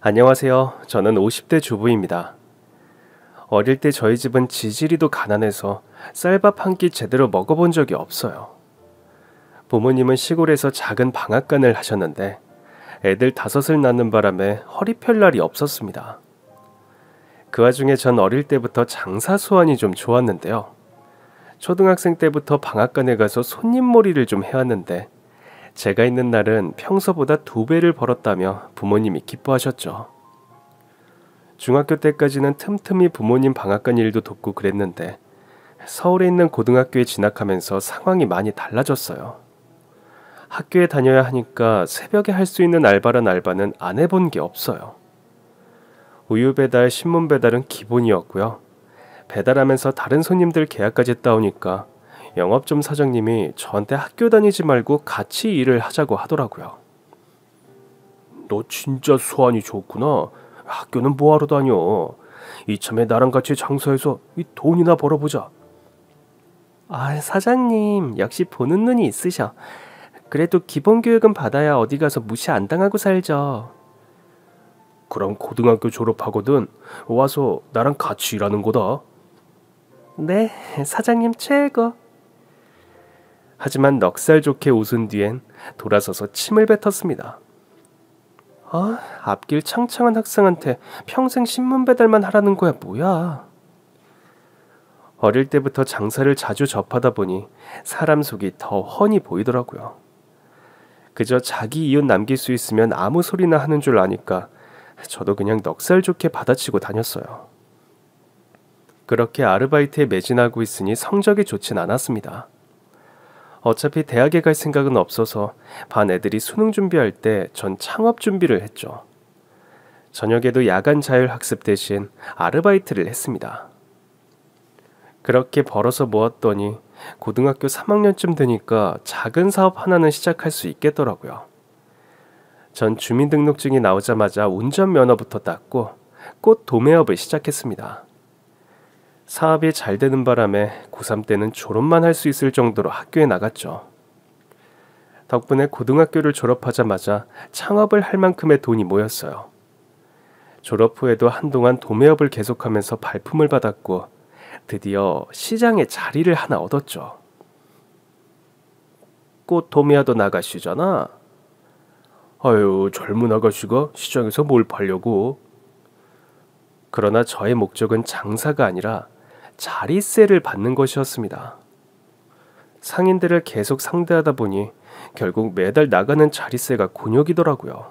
안녕하세요. 저는 50대 주부입니다. 어릴 때 저희 집은 지지리도 가난해서 쌀밥 한 끼 제대로 먹어본 적이 없어요. 부모님은 시골에서 작은 방앗간을 하셨는데 애들 다섯을 낳는 바람에 허리 펼 날이 없었습니다. 그 와중에 전 어릴 때부터 장사 수완이 좀 좋았는데요. 초등학생 때부터 방앗간에 가서 손님몰이를 좀 해왔는데 제가 있는 날은 평소보다 2배를 벌었다며 부모님이 기뻐하셨죠. 중학교 때까지는 틈틈이 부모님 방앗간 일도 돕고 그랬는데 서울에 있는 고등학교에 진학하면서 상황이 많이 달라졌어요. 학교에 다녀야 하니까 새벽에 할 수 있는 알바란 알바는 안 해본 게 없어요. 우유 배달, 신문 배달은 기본이었고요. 배달하면서 다른 손님들 계약까지 따오니까 영업점 사장님이 저한테 학교 다니지 말고 같이 일을 하자고 하더라고요. 너 진짜 수완이 좋구나. 학교는 뭐하러 다녀? 이참에 나랑 같이 장사해서 이 돈이나 벌어보자. 사장님 역시 보는 눈이 있으셔. 그래도 기본 교육은 받아야 어디 가서 무시 안 당하고 살죠. 그럼 고등학교 졸업하거든 와서 나랑 같이 일하는 거다. 네, 사장님 최고. 하지만 넉살 좋게 웃은 뒤엔 돌아서서 침을 뱉었습니다. 앞길 창창한 학생한테 평생 신문 배달만 하라는 거야 뭐야. 어릴 때부터 장사를 자주 접하다 보니 사람 속이 더 훤히 보이더라고요. 그저 자기 이웃 남길 수 있으면 아무 소리나 하는 줄 아니까 저도 그냥 넉살 좋게 받아치고 다녔어요. 그렇게 아르바이트에 매진하고 있으니 성적이 좋진 않았습니다. 어차피 대학에 갈 생각은 없어서 반 애들이 수능 준비할 때 전 창업 준비를 했죠. 저녁에도 야간 자율학습 대신 아르바이트를 했습니다. 그렇게 벌어서 모았더니 고등학교 3학년쯤 되니까 작은 사업 하나는 시작할 수 있겠더라고요. 전 주민등록증이 나오자마자 운전면허부터 땄고 꽃 도매업을 시작했습니다. 사업이 잘 되는 바람에 고3 때는 졸업만 할 수 있을 정도로 학교에 나갔죠. 덕분에 고등학교를 졸업하자마자 창업을 할 만큼의 돈이 모였어요. 졸업 후에도 한동안 도매업을 계속하면서 발품을 받았고 드디어 시장에 자리를 하나 얻었죠. 꽃 도매하러 나가시잖아. 아유, 젊은 아가씨가 시장에서 뭘 팔려고. 그러나 저의 목적은 장사가 아니라 자리세를 받는 것이었습니다. 상인들을 계속 상대하다 보니 결국 매달 나가는 자리세가 곤욕이더라고요.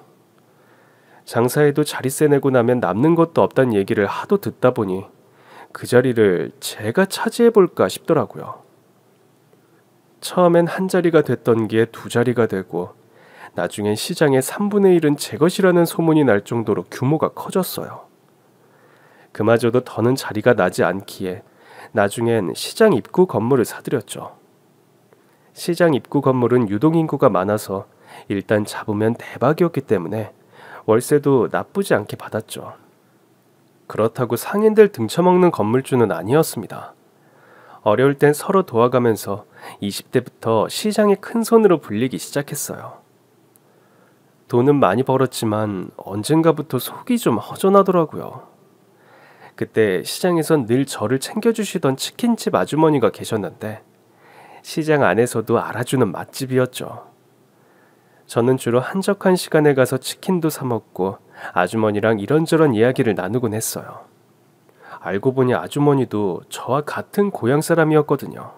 장사해도 자리세 내고 나면 남는 것도 없다는 얘기를 하도 듣다 보니 그 자리를 제가 차지해볼까 싶더라고요. 처음엔 한 자리가 됐던 게 2자리가 되고 나중엔 시장의 3분의 1은 제 것이라는 소문이 날 정도로 규모가 커졌어요. 그마저도 더는 자리가 나지 않기에 나중엔 시장 입구 건물을 사들였죠. 시장 입구 건물은 유동인구가 많아서 일단 잡으면 대박이었기 때문에 월세도 나쁘지 않게 받았죠. 그렇다고 상인들 등쳐먹는 건물주는 아니었습니다. 어려울 땐 서로 도와가면서 20대부터 시장의 큰손으로 불리기 시작했어요. 돈은 많이 벌었지만 언젠가부터 속이 좀 허전하더라고요. 그때 시장에선 늘 저를 챙겨주시던 치킨집 아주머니가 계셨는데 시장 안에서도 알아주는 맛집이었죠. 저는 주로 한적한 시간에 가서 치킨도 사 먹고 아주머니랑 이런저런 이야기를 나누곤 했어요. 알고 보니 아주머니도 저와 같은 고향 사람이었거든요.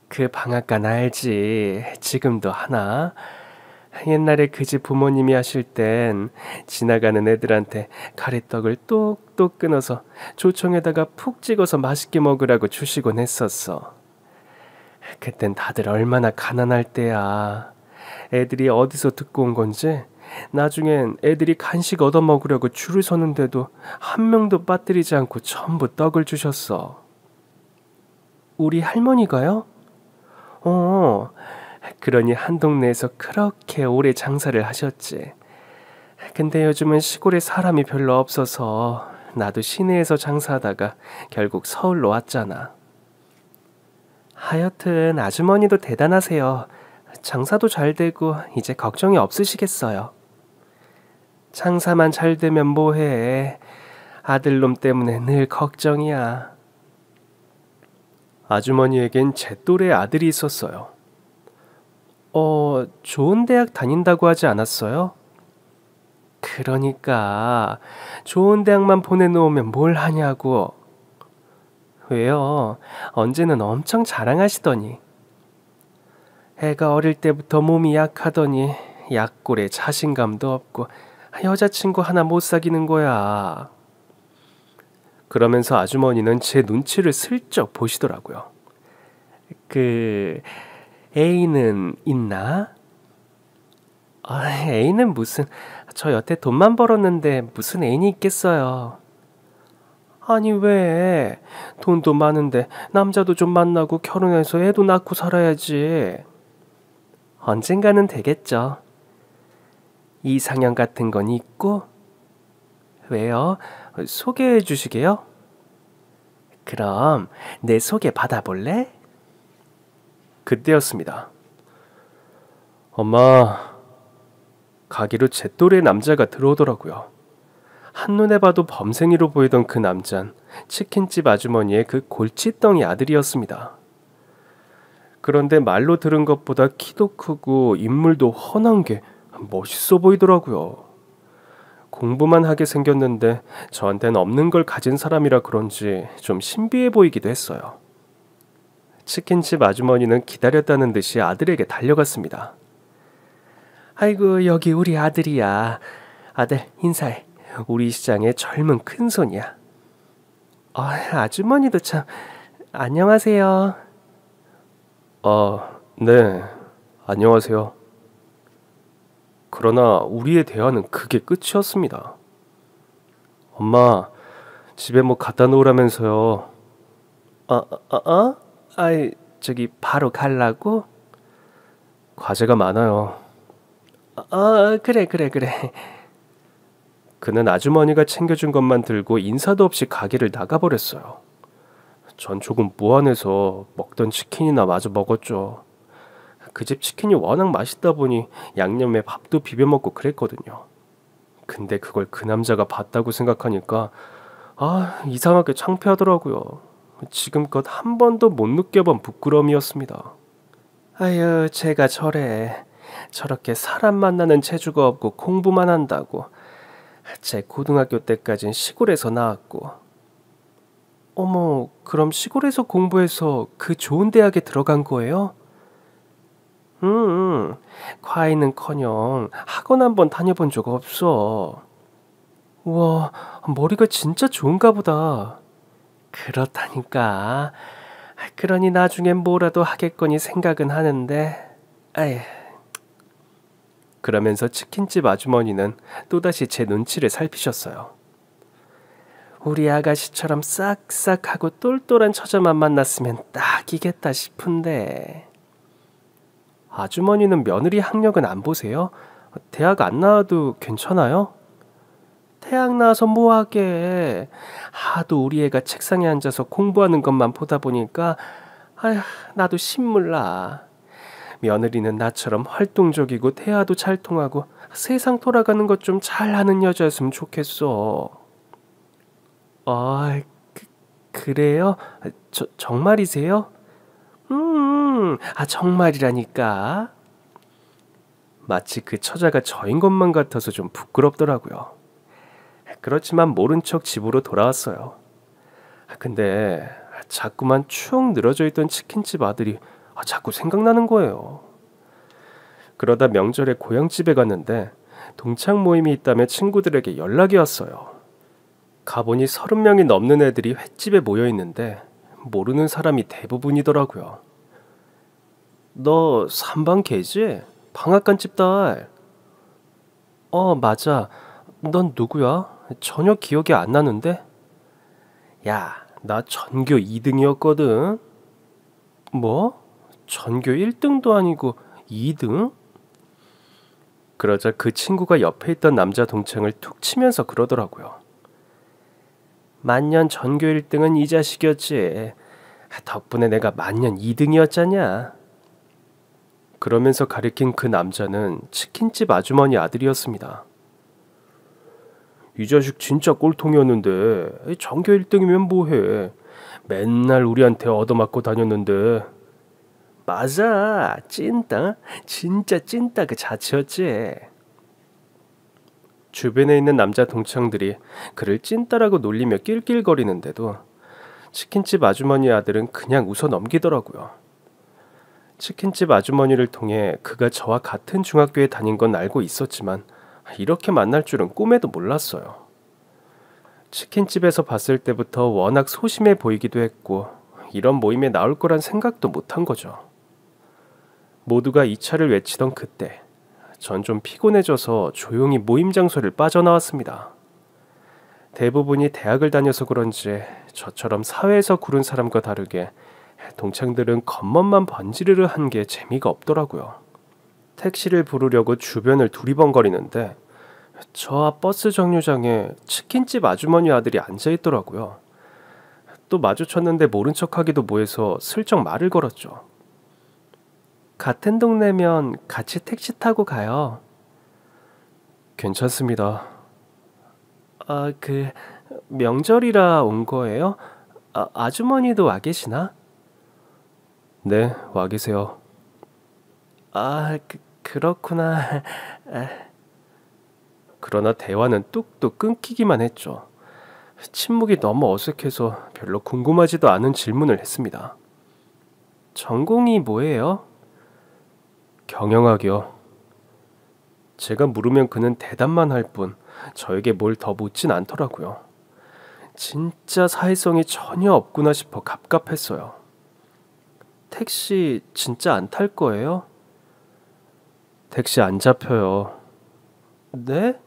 그 방앗간 알지? 지금도 하나? 옛날에 그 집 부모님이 하실 땐 지나가는 애들한테 가래떡을 똑똑 끊어서 조청에다가 푹 찍어서 맛있게 먹으라고 주시곤 했었어. 그땐 다들 얼마나 가난할 때야. 애들이 어디서 듣고 온 건지 나중엔 애들이 간식 얻어 먹으려고 줄을 서는데도 한 명도 빠뜨리지 않고 전부 떡을 주셨어. 우리 할머니가요? 그러니 한 동네에서 그렇게 오래 장사를 하셨지. 근데 요즘은 시골에 사람이 별로 없어서 나도 시내에서 장사하다가 결국 서울로 왔잖아. 하여튼 아주머니도 대단하세요. 장사도 잘 되고 이제 걱정이 없으시겠어요. 장사만 잘 되면 뭐해. 아들놈 때문에 늘 걱정이야. 아주머니에겐 제 또래 아들이 있었어요. 좋은 대학 다닌다고 하지 않았어요? 그러니까 좋은 대학만 보내놓으면 뭘 하냐고. 왜요? 언제는 엄청 자랑하시더니. 애가 어릴 때부터 몸이 약하더니 약골에 자신감도 없고 여자친구 하나 못 사귀는 거야. 그러면서 아주머니는 제 눈치를 슬쩍 보시더라고요. A는 있나? A는 무슨, 저 여태 돈만 벌었는데 무슨 애인이 있겠어요. 아니 왜? 돈도 많은데 남자도 좀 만나고 결혼해서 애도 낳고 살아야지. 언젠가는 되겠죠. 이상형 같은 건 있고? 왜요? 소개해 주시게요? 그럼 내 소개 받아볼래? 그때였습니다. 엄마, 가게로 제 또래 남자가 들어오더라고요. 한눈에 봐도 범생이로 보이던 그 남잔 치킨집 아주머니의 그 골칫덩이 아들이었습니다. 그런데 말로 들은 것보다 키도 크고 인물도 훤한 게 멋있어 보이더라고요. 공부만 하게 생겼는데 저한테는 없는 걸 가진 사람이라 그런지 좀 신비해 보이기도 했어요. 치킨집 아주머니는 기다렸다는 듯이 아들에게 달려갔습니다. 아이고, 여기 우리 아들이야. 아들 인사해. 우리 시장의 젊은 큰손이야. 아주머니도 참. 안녕하세요. 네. 안녕하세요. 그러나 우리의 대화는 그게 끝이었습니다. 엄마, 집에 뭐 갖다 놓으라면서요. 저기 바로 갈라고? 과제가 많아요. 그래. 그는 아주머니가 챙겨준 것만 들고 인사도 없이 가게를 나가버렸어요. 전 조금 무안해서 먹던 치킨이나 마저 먹었죠. 그 집 치킨이 워낙 맛있다 보니 양념에 밥도 비벼 먹고 그랬거든요. 근데 그걸 그 남자가 봤다고 생각하니까 이상하게 창피하더라고요. 지금껏 한 번도 못 느껴본 부끄러움이었습니다. 아유, 제가 저렇게 사람 만나는 재주가 없고 공부만 한다고. 제 고등학교 때까진 시골에서 나왔고. 어머, 그럼 시골에서 공부해서 그 좋은 대학에 들어간 거예요? 과외는커녕 학원 한번 다녀본 적 없어. 우와, 머리가 진짜 좋은가 보다. 그렇다니까. 그러니 나중엔 뭐라도 하겠거니 생각은 하는데. 그러면서 치킨집 아주머니는 또다시 제 눈치를 살피셨어요. 우리 아가씨처럼 싹싹하고 똘똘한 처자만 만났으면 딱이겠다 싶은데. 아주머니는 며느리 학력은 안 보세요? 대학 안 나와도 괜찮아요? 대학 나와서 뭐하게. 하도 우리 애가 책상에 앉아서 공부하는 것만 보다 보니까 나도 신물나. 며느리는 나처럼 활동적이고 대화도 잘 통하고 세상 돌아가는 것 좀 잘하는 여자였으면 좋겠어. 그래요? 정말이세요? 정말이라니까. 마치 그 처자가 저인 것만 같아서 좀 부끄럽더라고요. 그렇지만 모른 척 집으로 돌아왔어요. 근데 자꾸만 추억 늘어져 있던 치킨집 아들이 자꾸 생각나는 거예요. 그러다 명절에 고향집에 갔는데 동창 모임이 있다며 친구들에게 연락이 왔어요. 가보니 30명이 넘는 애들이 횟집에 모여 있는데 모르는 사람이 대부분이더라고요. 너 3반 걔지? 방앗간집 딸. 맞아. 넌 누구야? 전혀 기억이 안 나는데? 야, 나 전교 2등이었거든. 뭐? 전교 1등도 아니고 2등? 그러자 그 친구가 옆에 있던 남자 동창을 툭 치면서 그러더라고요. 만년 전교 1등은 이 자식이었지. 덕분에 내가 만년 2등이었잖냐. 그러면서 가리킨 그 남자는 치킨집 아주머니 아들이었습니다. 이 자식 진짜 꼴통이었는데 전교 1등이면 뭐해. 맨날 우리한테 얻어맞고 다녔는데. 맞아, 찐따. 진짜 찐따 그 자체였지. 주변에 있는 남자 동창들이 그를 찐따라고 놀리며 낄낄거리는데도 치킨집 아주머니 아들은 그냥 웃어 넘기더라고요. 치킨집 아주머니를 통해 그가 저와 같은 중학교에 다닌 건 알고 있었지만 이렇게 만날 줄은 꿈에도 몰랐어요. 치킨집에서 봤을 때부터 워낙 소심해 보이기도 했고 이런 모임에 나올 거란 생각도 못한 거죠. 모두가 이 차를 외치던 그때 전 좀 피곤해져서 조용히 모임 장소를 빠져나왔습니다. 대부분이 대학을 다녀서 그런지 저처럼 사회에서 구른 사람과 다르게 동창들은 겉멋만 번지르르 한 게 재미가 없더라고요. 택시를 부르려고 주변을 두리번거리는데 저 앞 버스 정류장에 치킨집 아주머니 아들이 앉아있더라고요. 또 마주쳤는데 모른 척하기도 뭐해서 슬쩍 말을 걸었죠. 같은 동네면 같이 택시 타고 가요. 괜찮습니다. 명절이라 온 거예요? 아주머니도 와 계시나? 네, 와 계세요. 그렇구나. 그러나 대화는 뚝뚝 끊기기만 했죠. 침묵이 너무 어색해서 별로 궁금하지도 않은 질문을 했습니다. 전공이 뭐예요? 경영학이요. 제가 물으면 그는 대답만 할 뿐 저에게 뭘 더 묻진 않더라고요. 진짜 사회성이 전혀 없구나 싶어 갑갑했어요. 택시 진짜 안 탈 거예요? 택시 안 잡혀요. 네?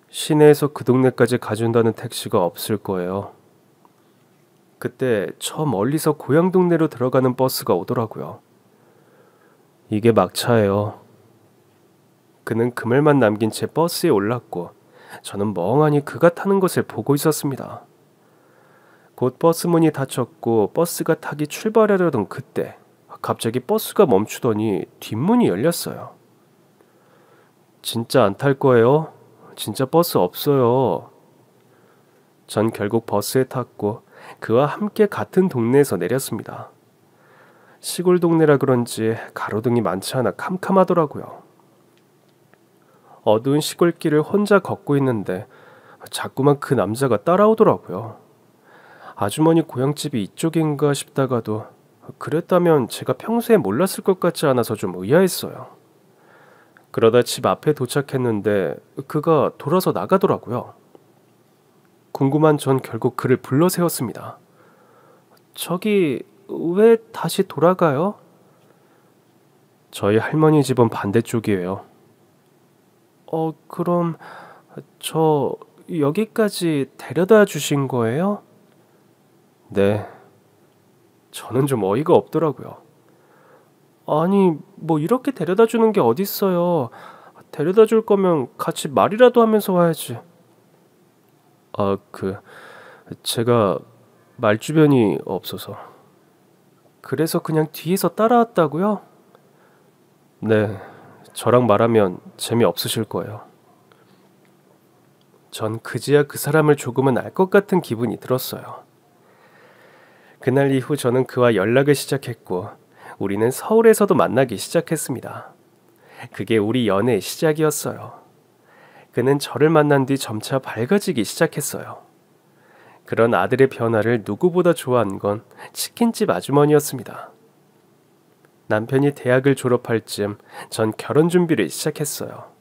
시내에서 그 동네까지 가준다는 택시가 없을 거예요. 그때 저 멀리서 고향 동네로 들어가는 버스가 오더라고요. 이게 막차예요. 그는 그 말만 남긴 채 버스에 올랐고 저는 멍하니 그가 타는 것을 보고 있었습니다. 곧 버스 문이 닫혔고 버스가 타기 출발하려던 그때 갑자기 버스가 멈추더니 뒷문이 열렸어요. 진짜 안 탈 거예요? 진짜 버스 없어요. 전 결국 버스에 탔고 그와 함께 같은 동네에서 내렸습니다. 시골 동네라 그런지 가로등이 많지 않아 캄캄하더라고요. 어두운 시골길을 혼자 걷고 있는데 자꾸만 그 남자가 따라오더라고요. 아주머니 고향집이 이쪽인가 싶다가도 그랬다면 제가 평소에 몰랐을 것 같지 않아서 좀 의아했어요. 그러다 집 앞에 도착했는데 그가 돌아서 나가더라고요. 궁금한 전 결국 그를 불러 세웠습니다. 저기 왜 다시 돌아가요? 저희 할머니 집은 반대쪽이에요. 그럼 저 여기까지 데려다 주신 거예요? 네. 저는 좀 어이가 없더라고요. 아니, 뭐 이렇게 데려다 주는 게 어딨어요. 데려다 줄 거면 같이 말이라도 하면서 와야지. 제가 말주변이 없어서. 그래서 그냥 뒤에서 따라왔다고요? 네, 저랑 말하면 재미없으실 거예요. 전 그제야 그 사람을 조금은 알 것 같은 기분이 들었어요. 그날 이후 저는 그와 연락을 시작했고 우리는 서울에서도 만나기 시작했습니다. 그게 우리 연애의 시작이었어요. 그는 저를 만난 뒤 점차 밝아지기 시작했어요. 그런 아들의 변화를 누구보다 좋아한 건 치킨집 아주머니였습니다. 남편이 대학을 졸업할 즈음 전 결혼 준비를 시작했어요.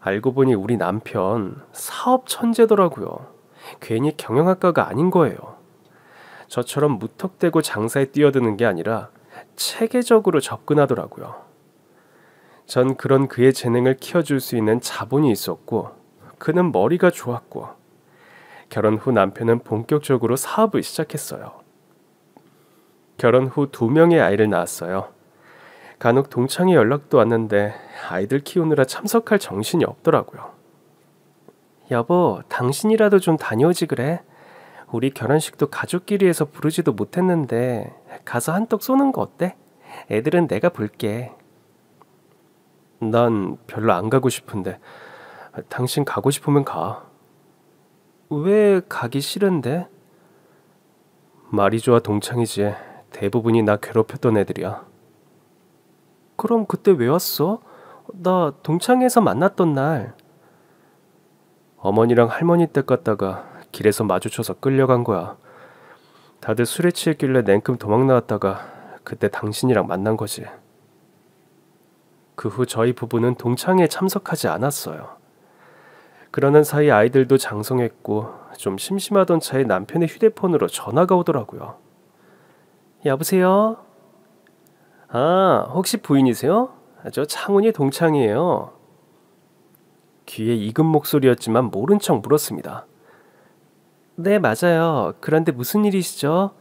알고 보니 우리 남편 사업 천재더라고요. 괜히 경영학과가 아닌 거예요. 저처럼 무턱대고 장사에 뛰어드는 게 아니라 체계적으로 접근하더라고요. 전 그런 그의 재능을 키워줄 수 있는 자본이 있었고 그는 머리가 좋았고 결혼 후 남편은 본격적으로 사업을 시작했어요. 결혼 후 2명의 아이를 낳았어요. 간혹 동창회 연락도 왔는데 아이들 키우느라 참석할 정신이 없더라고요. 여보, 당신이라도 좀 다녀오지 그래? 우리 결혼식도 가족끼리 해서 부르지도 못했는데 가서 한턱 쏘는 거 어때? 애들은 내가 볼게. 난 별로 안 가고 싶은데 당신 가고 싶으면 가. 왜 가기 싫은데? 말이 좋아 동창이지. 대부분이 나 괴롭혔던 애들이야. 그럼 그때 왜 왔어? 나 동창회에서 만났던 날. 어머니랑 할머니 댁 갔다가 길에서 마주쳐서 끌려간 거야. 다들 술에 취했길래 냉큼 도망 나왔다가 그때 당신이랑 만난 거지. 그 후 저희 부부는 동창회에 참석하지 않았어요. 그러는 사이 아이들도 장성했고 좀 심심하던 차에 남편의 휴대폰으로 전화가 오더라고요. 여보세요? 아, 혹시 부인이세요? 저 창훈이 동창이에요. 귀에 익은 목소리였지만 모른 척 물었습니다. 네, 맞아요. 그런데 무슨 일이시죠?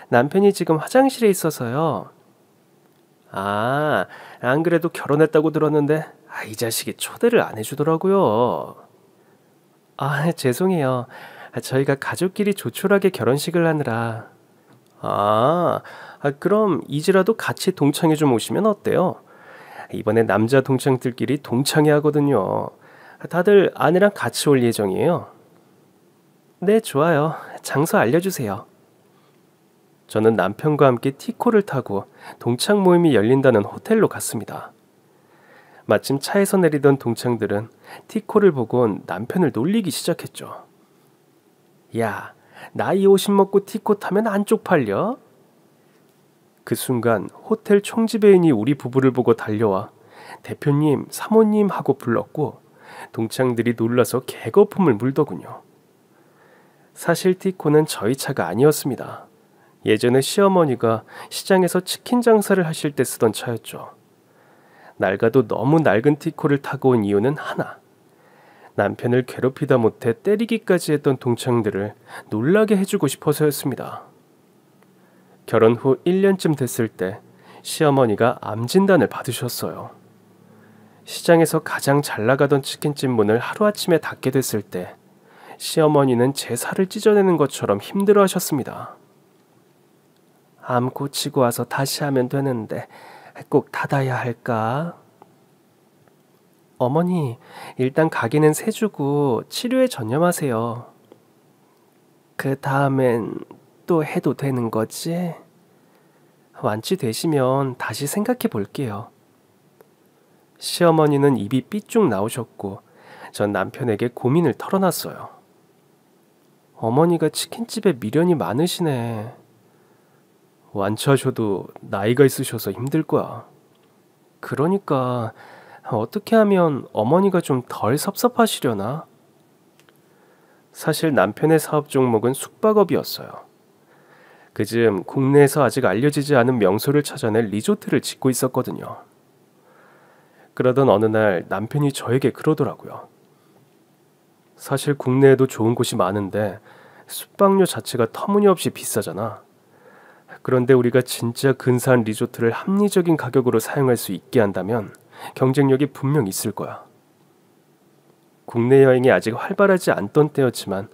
남편이 지금 화장실에 있어서요. 아, 안 그래도 결혼했다고 들었는데 이 자식이 초대를 안 해주더라고요. 아, 죄송해요. 저희가 가족끼리 조촐하게 결혼식을 하느라. 그럼 이제라도 같이 동창회 좀 오시면 어때요? 이번에 남자 동창들끼리 동창회 하거든요. 다들 아내랑 같이 올 예정이에요. 네, 좋아요. 장소 알려주세요. 저는 남편과 함께 티코를 타고 동창 모임이 열린다는 호텔로 갔습니다. 마침 차에서 내리던 동창들은 티코를 보곤 남편을 놀리기 시작했죠. 야, 나이 50 먹고 티코 타면 안 쪽팔려? 그 순간 호텔 총지배인이 우리 부부를 보고 달려와 대표님, 사모님 하고 불렀고 동창들이 놀라서 개거품을 물더군요. 사실 티코는 저희 차가 아니었습니다. 예전에 시어머니가 시장에서 치킨 장사를 하실 때 쓰던 차였죠. 낡아도 너무 낡은 티코를 타고 온 이유는 하나. 남편을 괴롭히다 못해 때리기까지 했던 동창들을 놀라게 해주고 싶어서였습니다. 결혼 후 1년쯤 됐을 때 시어머니가 암 진단을 받으셨어요. 시장에서 가장 잘 나가던 치킨집 문을 하루아침에 닫게 됐을 때 시어머니는 제 살을 찢어내는 것처럼 힘들어하셨습니다. 암 고치고 와서 다시 하면 되는데 꼭 닫아야 할까? 어머니, 일단 가게는 세주고 치료에 전념하세요. 그 다음엔 또 해도 되는 거지? 완치되시면 다시 생각해 볼게요. 시어머니는 입이 삐쭉 나오셨고 전 남편에게 고민을 털어놨어요. 어머니가 치킨집에 미련이 많으시네. 완치하셔도 나이가 있으셔서 힘들 거야. 그러니까 어떻게 하면 어머니가 좀 덜 섭섭하시려나? 사실 남편의 사업 종목은 숙박업이었어요. 그즈음 국내에서 아직 알려지지 않은 명소를 찾아내 리조트를 짓고 있었거든요. 그러던 어느 날 남편이 저에게 그러더라고요. 사실 국내에도 좋은 곳이 많은데 숙박료 자체가 터무니없이 비싸잖아. 그런데 우리가 진짜 근사한 리조트를 합리적인 가격으로 사용할 수 있게 한다면 경쟁력이 분명 있을 거야. 국내 여행이 아직 활발하지 않던 때였지만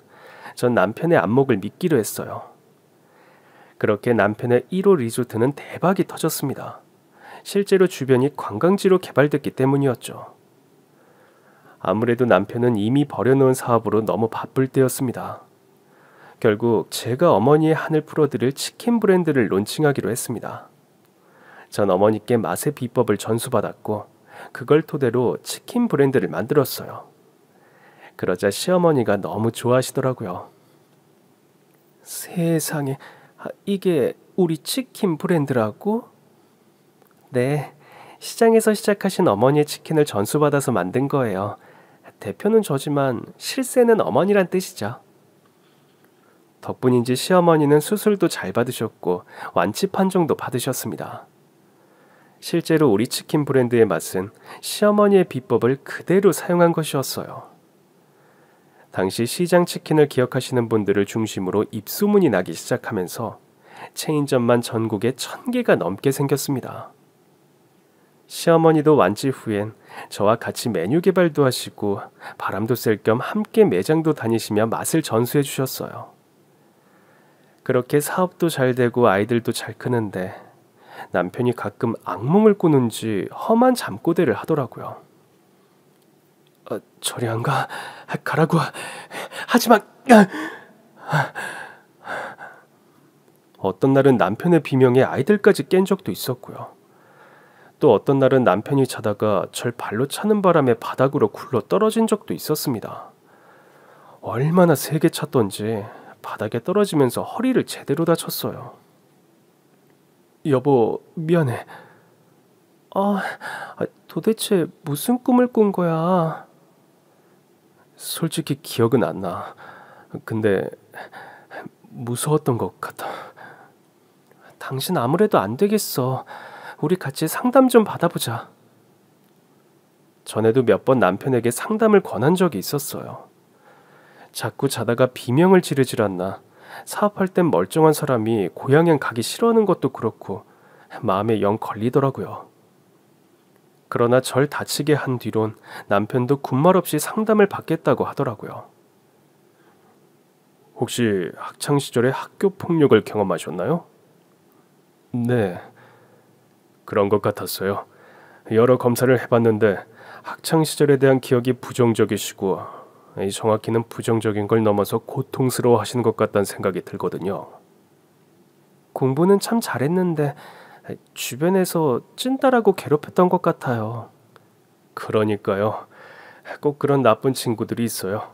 전 남편의 안목을 믿기로 했어요. 그렇게 남편의 1호 리조트는 대박이 터졌습니다. 실제로 주변이 관광지로 개발됐기 때문이었죠. 아무래도 남편은 이미 버려놓은 사업으로 너무 바쁠 때였습니다. 결국 제가 어머니의 한을 풀어드릴 치킨 브랜드를 론칭하기로 했습니다. 전 어머니께 맛의 비법을 전수받았고 그걸 토대로 치킨 브랜드를 만들었어요. 그러자 시어머니가 너무 좋아하시더라고요. 세상에, 이게 우리 치킨 브랜드라고? 네, 시장에서 시작하신 어머니의 치킨을 전수받아서 만든 거예요. 대표는 저지만 실세는 어머니란 뜻이죠. 덕분인지 시어머니는 수술도 잘 받으셨고 완치 판정도 받으셨습니다. 실제로 우리 치킨 브랜드의 맛은 시어머니의 비법을 그대로 사용한 것이었어요. 당시 시장 치킨을 기억하시는 분들을 중심으로 입소문이 나기 시작하면서 체인점만 전국에 1000개가 넘게 생겼습니다. 시어머니도 완치 후엔 저와 같이 메뉴 개발도 하시고 바람도 쐴 겸 함께 매장도 다니시며 맛을 전수해 주셨어요. 그렇게 사업도 잘 되고 아이들도 잘 크는데 남편이 가끔 악몽을 꾸는지 험한 잠꼬대를 하더라고요. 저리 안 가. 가라고. 하지마. 어떤 날은 남편의 비명에 아이들까지 깬 적도 있었고요. 또 어떤 날은 남편이 자다가 절 발로 차는 바람에 바닥으로 굴러 떨어진 적도 있었습니다. 얼마나 세게 찼던지 바닥에 떨어지면서 허리를 제대로 다쳤어요. 여보, 미안해. 도대체 무슨 꿈을 꾼 거야? 솔직히 기억은 안 나. 근데 무서웠던 것 같아. 당신 아무래도 안 되겠어. 우리 같이 상담 좀 받아보자. 전에도 몇 번 남편에게 상담을 권한 적이 있었어요. 자꾸 자다가 비명을 지르질 않나. 사업할 땐 멀쩡한 사람이 고향엔 가기 싫어하는 것도 그렇고 마음에 영 걸리더라고요. 그러나 절 다치게 한 뒤론 남편도 군말 없이 상담을 받겠다고 하더라고요. 혹시 학창 시절에 학교 폭력을 경험하셨나요? 네, 그런 것 같았어요. 여러 검사를 해봤는데 학창 시절에 대한 기억이 부정적이시고 정확히는 부정적인 걸 넘어서 고통스러워 하시는 것 같다는 생각이 들거든요. 공부는 참 잘했는데 주변에서 찐따라고 괴롭혔던 것 같아요. 그러니까요. 꼭 그런 나쁜 친구들이 있어요.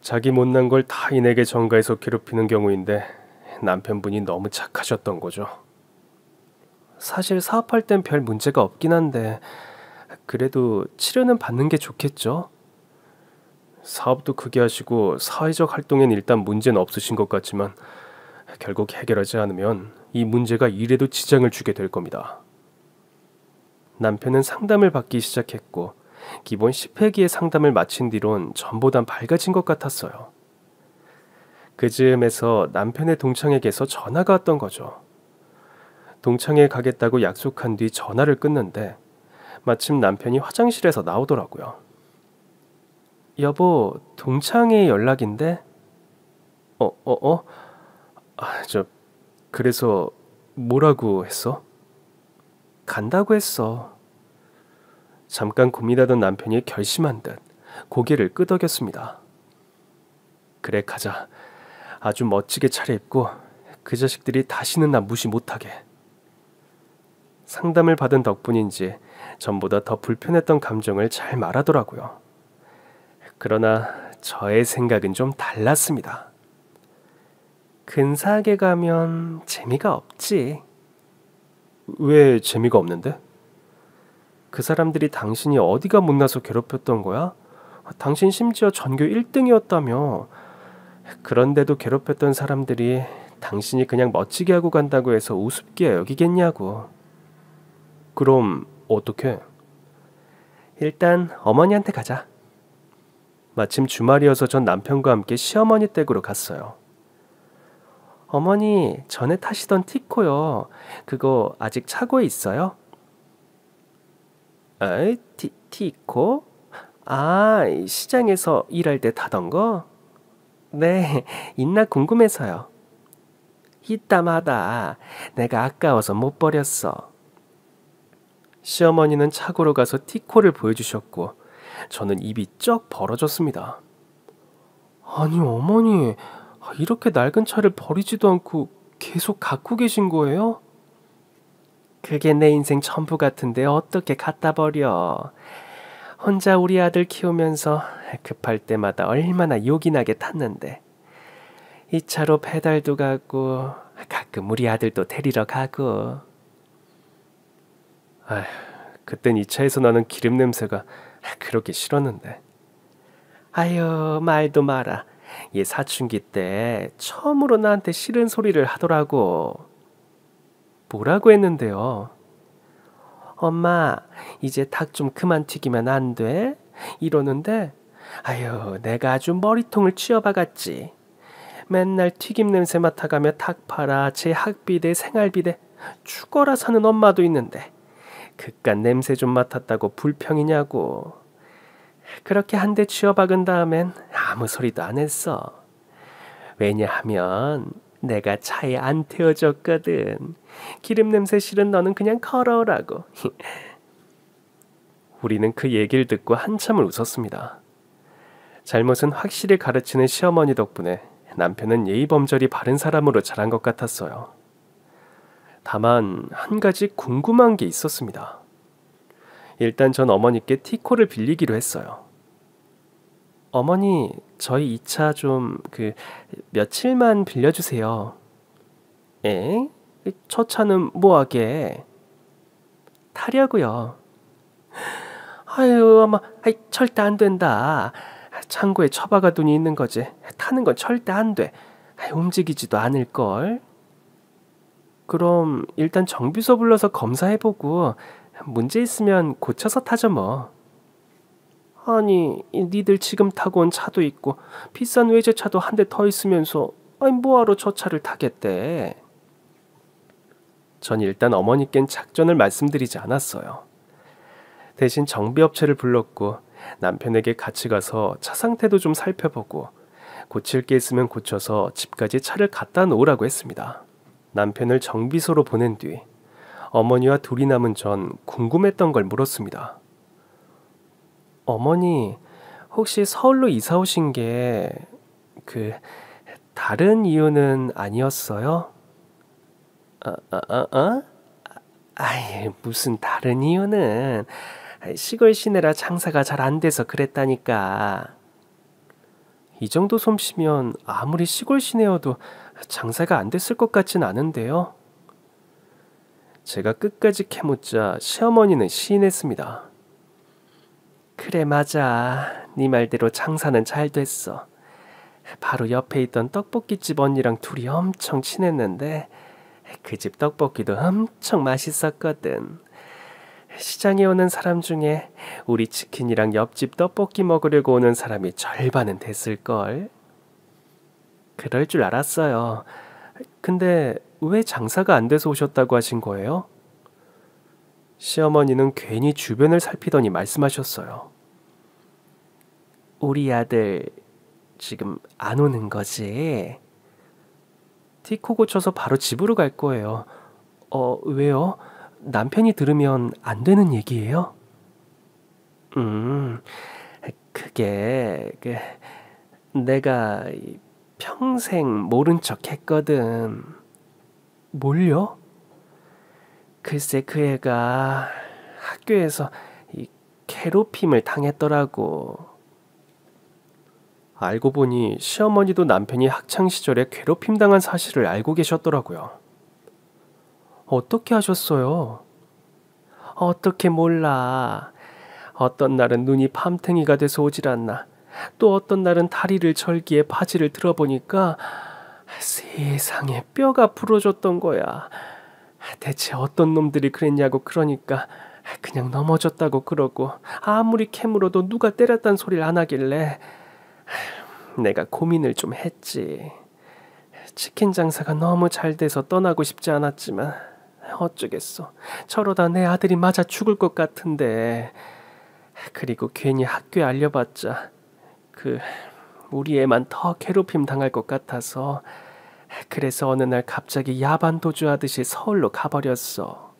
자기 못난 걸 타인에게 전가해서 괴롭히는 경우인데 남편분이 너무 착하셨던 거죠. 사실 사업할 땐 별 문제가 없긴 한데 그래도 치료는 받는 게 좋겠죠? 사업도 크게 하시고 사회적 활동엔 일단 문제는 없으신 것 같지만 결국 해결하지 않으면 이 문제가 일에도 지장을 주게 될 겁니다. 남편은 상담을 받기 시작했고 기본 10회기의 상담을 마친 뒤론 전보단 밝아진 것 같았어요. 그 즈음에서 남편의 동창에게서 전화가 왔던 거죠. 동창회 가겠다고 약속한 뒤 전화를 끊는데 마침 남편이 화장실에서 나오더라고요. 여보, 동창회 연락인데? 그래서 뭐라고 했어? 간다고 했어. 잠깐 고민하던 남편이 결심한 듯 고개를 끄덕였습니다. 그래, 가자. 아주 멋지게 차려입고 그 자식들이 다시는 나 무시 못하게. 상담을 받은 덕분인지 전보다 더 불편했던 감정을 잘 말하더라고요. 그러나 저의 생각은 좀 달랐습니다. 근사하게 가면 재미가 없지. 왜 재미가 없는데? 그 사람들이 당신이 어디가 못나서 괴롭혔던 거야? 당신 심지어 전교 1등이었다며. 그런데도 괴롭혔던 사람들이 당신이 그냥 멋지게 하고 간다고 해서 우습게 여기겠냐고. 그럼 어떡해? 일단 어머니한테 가자. 마침 주말이어서 전 남편과 함께 시어머니 댁으로 갔어요. 어머니, 전에 타시던 티코요. 그거 아직 차고에 있어요? 에이, 티코? 시장에서 일할 때 타던 거? 네, 있나 궁금해서요. 이따마다 내가 아까워서 못 버렸어. 시어머니는 차고로 가서 티코를 보여주셨고 저는 입이 쩍 벌어졌습니다. 아니 어머니, 이렇게 낡은 차를 버리지도 않고 계속 갖고 계신 거예요? 그게 내 인생 전부 같은데 어떻게 갖다 버려. 혼자 우리 아들 키우면서 급할 때마다 얼마나 욕이 나게 탔는데. 이 차로 배달도 가고 가끔 우리 아들도 데리러 가고. 그땐 이 차에서 나는 기름 냄새가 그렇게 싫었는데. 아유, 말도 마라. 얘 사춘기 때 처음으로 나한테 싫은 소리를 하더라고. 뭐라고 했는데요? 엄마, 이제 닭 좀 그만 튀기면 안 돼? 이러는데 아유, 내가 아주 머리통을 쥐어박았지. 맨날 튀김 냄새 맡아가며 닭 팔아 제 학비대 생활비대 죽어라 사는 엄마도 있는데 그깟 냄새 좀 맡았다고 불평이냐고. 그렇게 한 대 쥐어박은 다음엔 아무 소리도 안 했어. 왜냐하면 내가 차에 안 태워줬거든. 기름 냄새 싫은 너는 그냥 걸어오라고. 우리는 그 얘기를 듣고 한참을 웃었습니다. 잘못은 확실히 가르치는 시어머니 덕분에 남편은 예의범절이 바른 사람으로 자란 것 같았어요. 다만 한 가지 궁금한 게 있었습니다. 일단 전 어머니께 티코를 빌리기로 했어요. 어머니, 저희 이 차 좀 며칠만 빌려주세요. 에? 저 차는 뭐하게? 타려고요. 아유, 어머, 절대 안 된다. 창고에 처박아 둔이 있는 거지. 타는 건 절대 안 돼. 움직이지도 않을걸. 그럼 일단 정비소 불러서 검사해보고 문제 있으면 고쳐서 타죠 뭐. 아니, 니들 지금 타고 온 차도 있고 비싼 외제차도 한 대 더 있으면서 뭐하러 저 차를 타겠대. 전 일단 어머니께는 작전을 말씀드리지 않았어요. 대신 정비업체를 불렀고 남편에게 같이 가서 차 상태도 좀 살펴보고 고칠 게 있으면 고쳐서 집까지 차를 갖다 놓으라고 했습니다. 남편을 정비소로 보낸 뒤 어머니와 둘이 남은 전 궁금했던 걸 물었습니다. 어머니, 혹시 서울로 이사 오신 게 다른 이유는 아니었어요? 무슨 다른 이유는 시골 시내라 장사가 잘 안 돼서 그랬다니까. 이 정도 솜씨면 아무리 시골 시내여도 장사가 안 됐을 것 같진 않은데요. 제가 끝까지 캐묻자 시어머니는 시인했습니다. 그래, 맞아. 네 말대로 장사는 잘 됐어. 바로 옆에 있던 떡볶이집 언니랑 둘이 엄청 친했는데 그 집 떡볶이도 엄청 맛있었거든. 시장에 오는 사람 중에 우리 치킨이랑 옆집 떡볶이 먹으려고 오는 사람이 절반은 됐을걸. 그럴 줄 알았어요. 근데 왜 장사가 안 돼서 오셨다고 하신 거예요? 시어머니는 괜히 주변을 살피더니 말씀하셨어요. 우리 아들 지금 안 오는 거지? 티코 고쳐서 바로 집으로 갈 거예요. 왜요? 남편이 들으면 안 되는 얘기예요? 그게 내가 평생 모른 척 했거든. 뭘요? 글쎄, 그 애가 학교에서 괴롭힘을 당했더라고. 알고 보니 시어머니도 남편이 학창시절에 괴롭힘 당한 사실을 알고 계셨더라고요. 어떻게 하셨어요? 어떻게 몰라. 어떤 날은 눈이 팜탱이가 돼서 오질 않나. 또 어떤 날은 다리를 절기에 바지를 들어보니까 세상에 뼈가 부러졌던 거야. 대체 어떤 놈들이 그랬냐고 그러니까 그냥 넘어졌다고 그러고 아무리 캐물어도 누가 때렸단 소리를 안 하길래 내가 고민을 좀 했지. 치킨 장사가 너무 잘 돼서 떠나고 싶지 않았지만 어쩌겠어. 저러다 내 아들이 맞아 죽을 것 같은데. 그리고 괜히 학교에 알려봤자 우리 애만 더 괴롭힘 당할 것 같아서 그래서 어느 날 갑자기 야반 도주하듯이 서울로 가버렸어.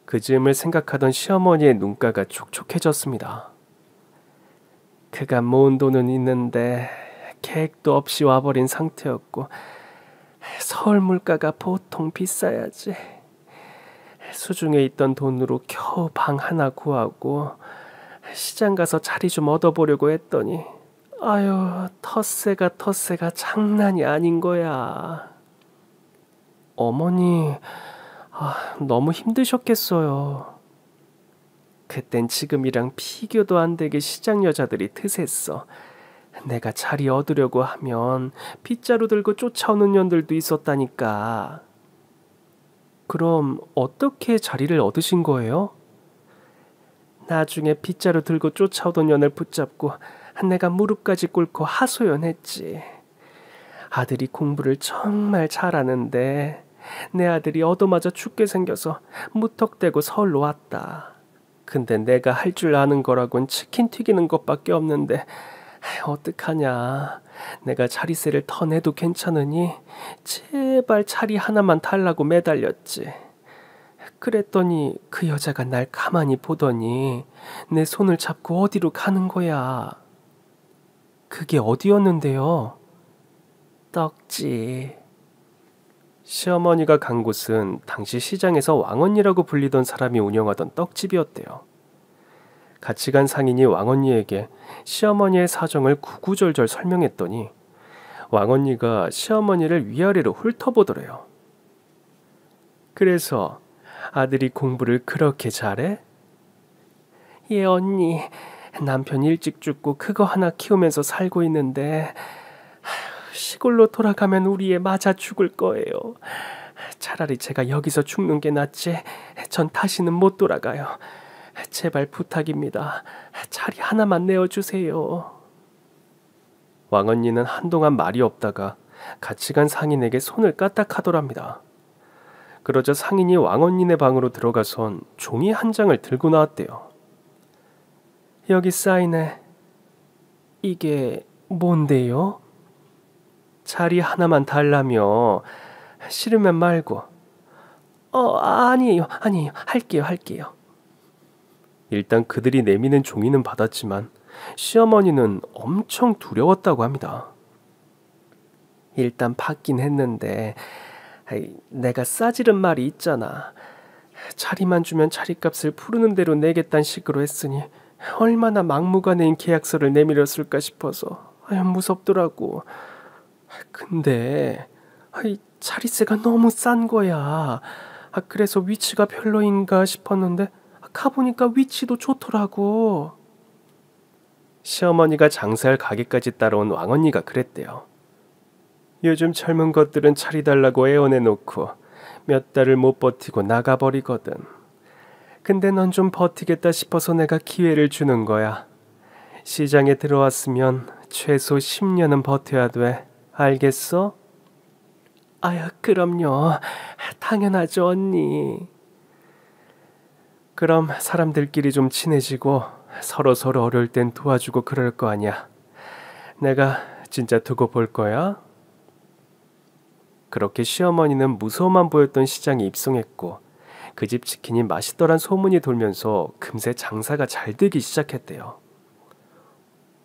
그 즈음을 생각하던 시어머니의 눈가가 촉촉해졌습니다. 그가 모은 돈은 있는데 계획도 없이 와버린 상태였고 서울 물가가 보통 비싸야지. 수중에 있던 돈으로 겨우 방 하나 구하고 시장 가서 자리 좀 얻어보려고 했더니 아유, 텃세가 장난이 아닌 거야. 어머니, 너무 힘드셨겠어요. 그땐 지금이랑 비교도 안 되게 시장 여자들이 드셌어. 내가 자리 얻으려고 하면 빗자루 들고 쫓아오는 년들도 있었다니까. 그럼 어떻게 자리를 얻으신 거예요? 나중에 빗자루 들고 쫓아오던 년을 붙잡고 내가 무릎까지 꿇고 하소연했지. 아들이 공부를 정말 잘하는데 내 아들이 얻어맞아 죽게 생겨서 무턱대고 서울로 왔다. 근데 내가 할 줄 아는 거라곤 치킨 튀기는 것밖에 없는데 어떡하냐. 내가 자리세를 더 내도 괜찮으니 제발 자리 하나만 달라고 매달렸지. 그랬더니 그 여자가 날 가만히 보더니 내 손을 잡고 어디로 가는 거야. 그게 어디였는데요? 떡집. 시어머니가 간 곳은 당시 시장에서 왕언니라고 불리던 사람이 운영하던 떡집이었대요. 같이 간 상인이 왕언니에게 시어머니의 사정을 구구절절 설명했더니 왕언니가 시어머니를 위아래로 훑어보더래요. 그래서 아들이 공부를 그렇게 잘해? 예, 언니. 남편 일찍 죽고 그거 하나 키우면서 살고 있는데 시골로 돌아가면 우리 애 맞아 죽을 거예요. 차라리 제가 여기서 죽는 게 낫지. 전 다시는 못 돌아가요. 제발 부탁입니다. 자리 하나만 내어주세요. 왕언니는 한동안 말이 없다가 같이 간 상인에게 손을 까딱하더랍니다. 그러자 상인이 왕언니네 방으로 들어가선 종이 한 장을 들고 나왔대요. 여기 사인해. 이게 뭔데요? 자리 하나만 달라며. 싫으면 말고. 아니에요. 할게요. 일단 그들이 내미는 종이는 받았지만 시어머니는 엄청 두려웠다고 합니다. 일단 받긴 했는데 내가 싸지른 말이 있잖아. 자리만 주면 자리값을 푸르는 대로 내겠다는 식으로 했으니 얼마나 막무가내인 계약서를 내밀었을까 싶어서 무섭더라고. 근데 자리세가 너무 싼 거야. 그래서 위치가 별로인가 싶었는데 가보니까 위치도 좋더라고. 시어머니가 장사할 가게까지 따라온 왕언니가 그랬대요. 요즘 젊은 것들은 자리 달라고 애원해놓고 몇 달을 못 버티고 나가버리거든. 근데 넌 좀 버티겠다 싶어서 내가 기회를 주는 거야. 시장에 들어왔으면 최소 10년은 버텨야 돼. 알겠어? 아유, 그럼요. 당연하죠, 언니. 그럼 사람들끼리 좀 친해지고 서로 어려울 땐 도와주고 그럴 거 아니야. 내가 진짜 두고 볼 거야. 그렇게 시어머니는 무서워만 보였던 시장에 입성했고 그 집 치킨이 맛있더란 소문이 돌면서 금세 장사가 잘 되기 시작했대요.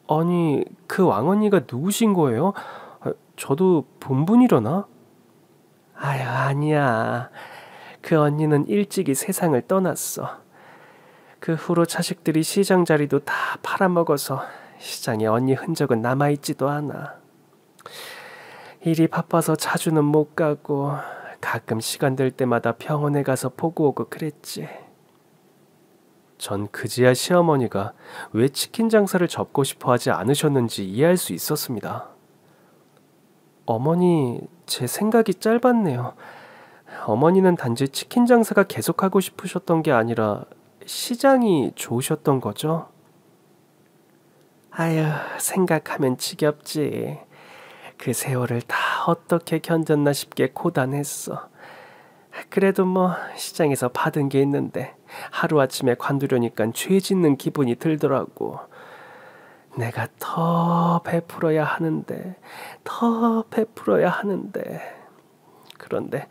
아니, 그 왕언니가 누구신 거예요? 저도 본 분이려나? 아유, 아니야. 그 언니는 일찍이 세상을 떠났어. 그 후로 자식들이 시장 자리도 다 팔아먹어서 시장에 언니 흔적은 남아있지도 않아. 일이 바빠서 자주는 못 가고 가끔 시간 될 때마다 병원에 가서 보고 오고 그랬지. 전 그제야 시어머니가 왜 치킨 장사를 접고 싶어 하지 않으셨는지 이해할 수 있었습니다. 어머니, 제 생각이 짧았네요. 어머니는 단지 치킨 장사가 계속하고 싶으셨던 게 아니라 시장이 좋으셨던 거죠? 아유, 생각하면 지겹지. 그 세월을 다 어떻게 견뎠나 싶게 고단했어. 그래도 뭐 시장에서 받은 게 있는데 하루아침에 관두려니까 죄 짓는 기분이 들더라고. 내가 더 베풀어야 하는데. 그런데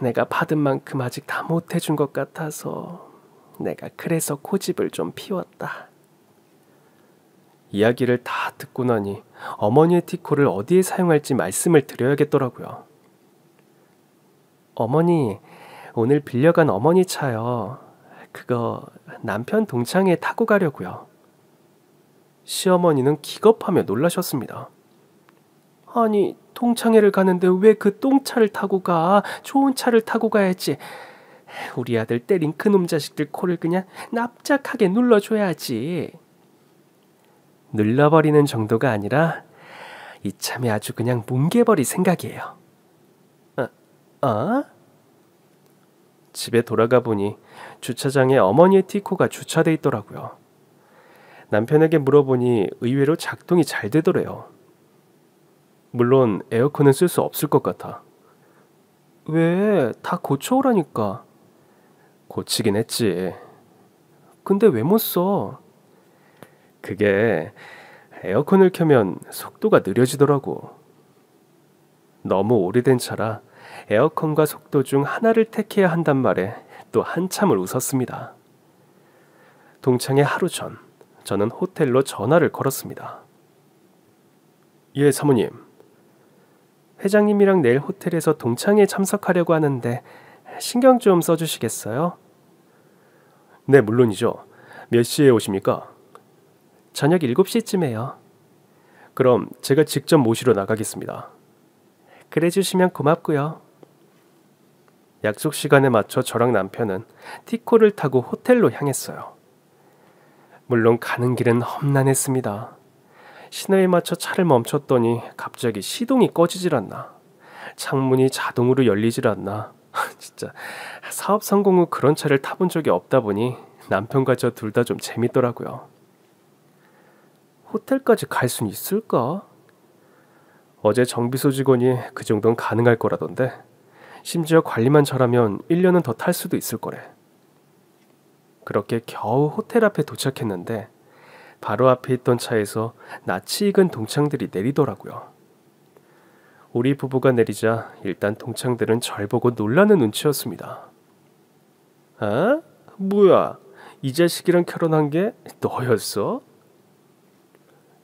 내가 받은 만큼 아직 다 못해준 것 같아서 내가 그래서 고집을 좀 피웠다. 이야기를 다 듣고 나니 어머니의 티코를 어디에 사용할지 말씀을 드려야겠더라고요. 어머니, 오늘 빌려간 어머니 차요. 그거 남편 동창회 타고 가려고요. 시어머니는 기겁하며 놀라셨습니다. 아니, 동창회를 가는데 왜 그 똥차를 타고 가? 좋은 차를 타고 가야지. 우리 아들 때린 그놈 자식들 코를 그냥 납작하게 눌러줘야지. 눌러버리는 정도가 아니라 이참에 아주 그냥 뭉개버릴 생각이에요. 집에 돌아가 보니 주차장에 어머니의 티코가 주차돼 있더라고요. 남편에게 물어보니 의외로 작동이 잘 되더래요. 물론 에어컨은 쓸 수 없을 것 같아. 왜? 다 고쳐오라니까. 고치긴 했지. 근데 왜 못 써? 그게 에어컨을 켜면 속도가 느려지더라고. 너무 오래된 차라 에어컨과 속도 중 하나를 택해야 한단 말에 또 한참을 웃었습니다. 동창회 하루 전, 저는 호텔로 전화를 걸었습니다. 예, 사모님. 회장님이랑 내일 호텔에서 동창회에 참석하려고 하는데 신경 좀 써주시겠어요? 네, 물론이죠. 몇 시에 오십니까? 저녁 7시쯤에요. 그럼 제가 직접 모시러 나가겠습니다. 그래 주시면 고맙고요. 약속 시간에 맞춰 저랑 남편은 티코를 타고 호텔로 향했어요. 물론 가는 길은 험난했습니다. 신호에 맞춰 차를 멈췄더니 갑자기 시동이 꺼지질 않나. 창문이 자동으로 열리질 않나. 진짜 사업 성공 후 그런 차를 타본 적이 없다 보니 남편과 저 둘 다 좀 재밌더라고요. 호텔까지 갈 순 있을까? 어제 정비소 직원이 그 정도는 가능할 거라던데 심지어 관리만 잘하면 1년은 더 탈 수도 있을 거래. 그렇게 겨우 호텔 앞에 도착했는데 바로 앞에 있던 차에서 낯이 익은 동창들이 내리더라고요. 우리 부부가 내리자 일단 동창들은 절 보고 놀라는 눈치였습니다. 아? 뭐야? 이 자식이랑 결혼한 게 너였어?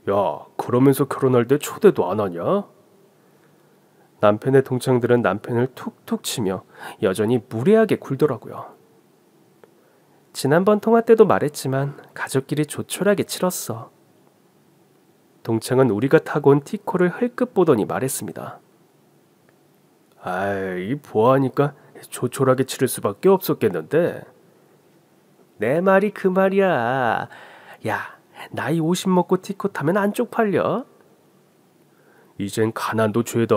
야, 그러면서 결혼할 때 초대도 안 하냐? 남편의 동창들은 남편을 툭툭 치며 여전히 무례하게 굴더라고요. 지난번 통화 때도 말했지만 가족끼리 조촐하게 치렀어. 동창은 우리가 타고 온 티코를 흘끗 보더니 말했습니다. 아이, 보아하니까 조촐하게 치를 수밖에 없었겠는데. 내 말이 그 말이야. 야, 나이 50 먹고 티코 타면 안 쪽팔려? 이젠 가난도 죄다.